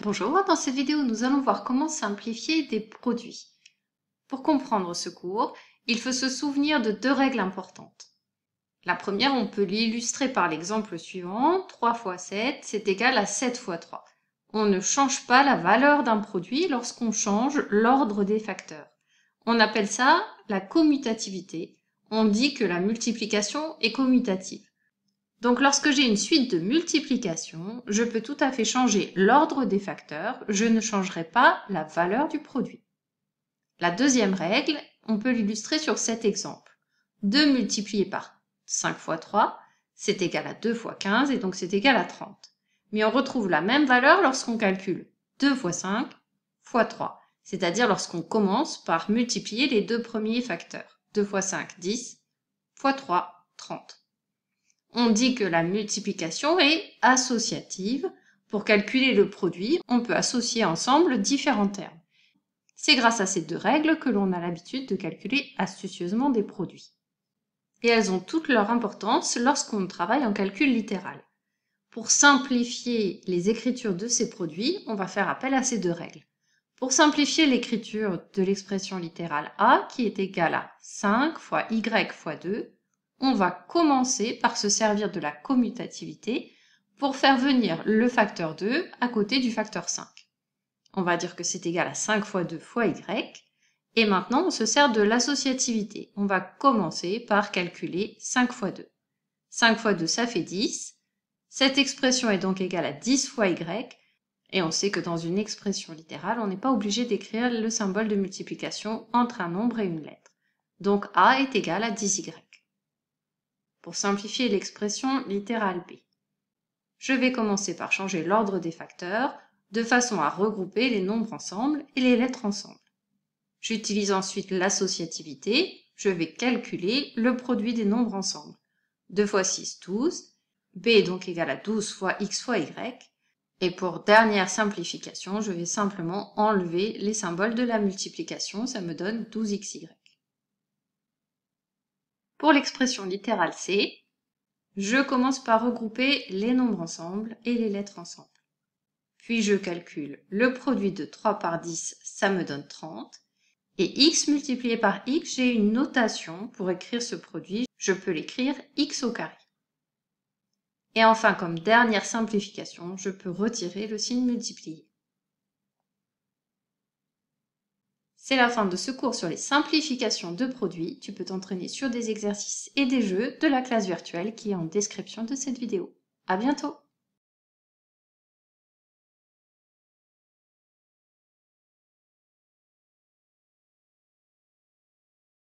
Bonjour, dans cette vidéo, nous allons voir comment simplifier des produits. Pour comprendre ce cours, il faut se souvenir de deux règles importantes. La première, on peut l'illustrer par l'exemple suivant. 3 fois 7, c'est égal à 7 fois 3. On ne change pas la valeur d'un produit lorsqu'on change l'ordre des facteurs. On appelle ça la commutativité. On dit que la multiplication est commutative. Donc lorsque j'ai une suite de multiplication, je peux tout à fait changer l'ordre des facteurs, je ne changerai pas la valeur du produit. La deuxième règle, on peut l'illustrer sur cet exemple. 2 multiplié par 5 fois 3, c'est égal à 2 fois 15 et donc c'est égal à 30. Mais on retrouve la même valeur lorsqu'on calcule 2 fois 5 fois 3, c'est-à-dire lorsqu'on commence par multiplier les deux premiers facteurs. 2 fois 5, 10, fois 3, 30. On dit que la multiplication est associative. Pour calculer le produit, on peut associer ensemble différents termes. C'est grâce à ces deux règles que l'on a l'habitude de calculer astucieusement des produits. Et elles ont toute leur importance lorsqu'on travaille en calcul littéral. Pour simplifier les écritures de ces produits, on va faire appel à ces deux règles. Pour simplifier l'écriture de l'expression littérale A, qui est égale à 5 fois y fois 2, on va commencer par se servir de la commutativité pour faire venir le facteur 2 à côté du facteur 5. On va dire que c'est égal à 5 fois 2 fois y. Et maintenant, on se sert de l'associativité. On va commencer par calculer 5 fois 2. 5 fois 2, ça fait 10. Cette expression est donc égale à 10 fois y. Et on sait que dans une expression littérale, on n'est pas obligé d'écrire le symbole de multiplication entre un nombre et une lettre. Donc A est égal à 10y. Pour simplifier l'expression littérale B, je vais commencer par changer l'ordre des facteurs de façon à regrouper les nombres ensemble et les lettres ensemble. J'utilise ensuite l'associativité, je vais calculer le produit des nombres ensemble. 2 fois 6, 12, B est donc égal à 12 fois x fois y, et pour dernière simplification, je vais simplement enlever les symboles de la multiplication, ça me donne 12xy. Pour l'expression littérale C, je commence par regrouper les nombres ensemble et les lettres ensemble. Puis je calcule le produit de 3 par 10, ça me donne 30. Et x multiplié par x, j'ai une notation pour écrire ce produit. Je peux l'écrire x au carré. Et enfin, comme dernière simplification, je peux retirer le signe multiplié. C'est la fin de ce cours sur les simplifications de produits. Tu peux t'entraîner sur des exercices et des jeux de la classe virtuelle qui est en description de cette vidéo. À bientôt!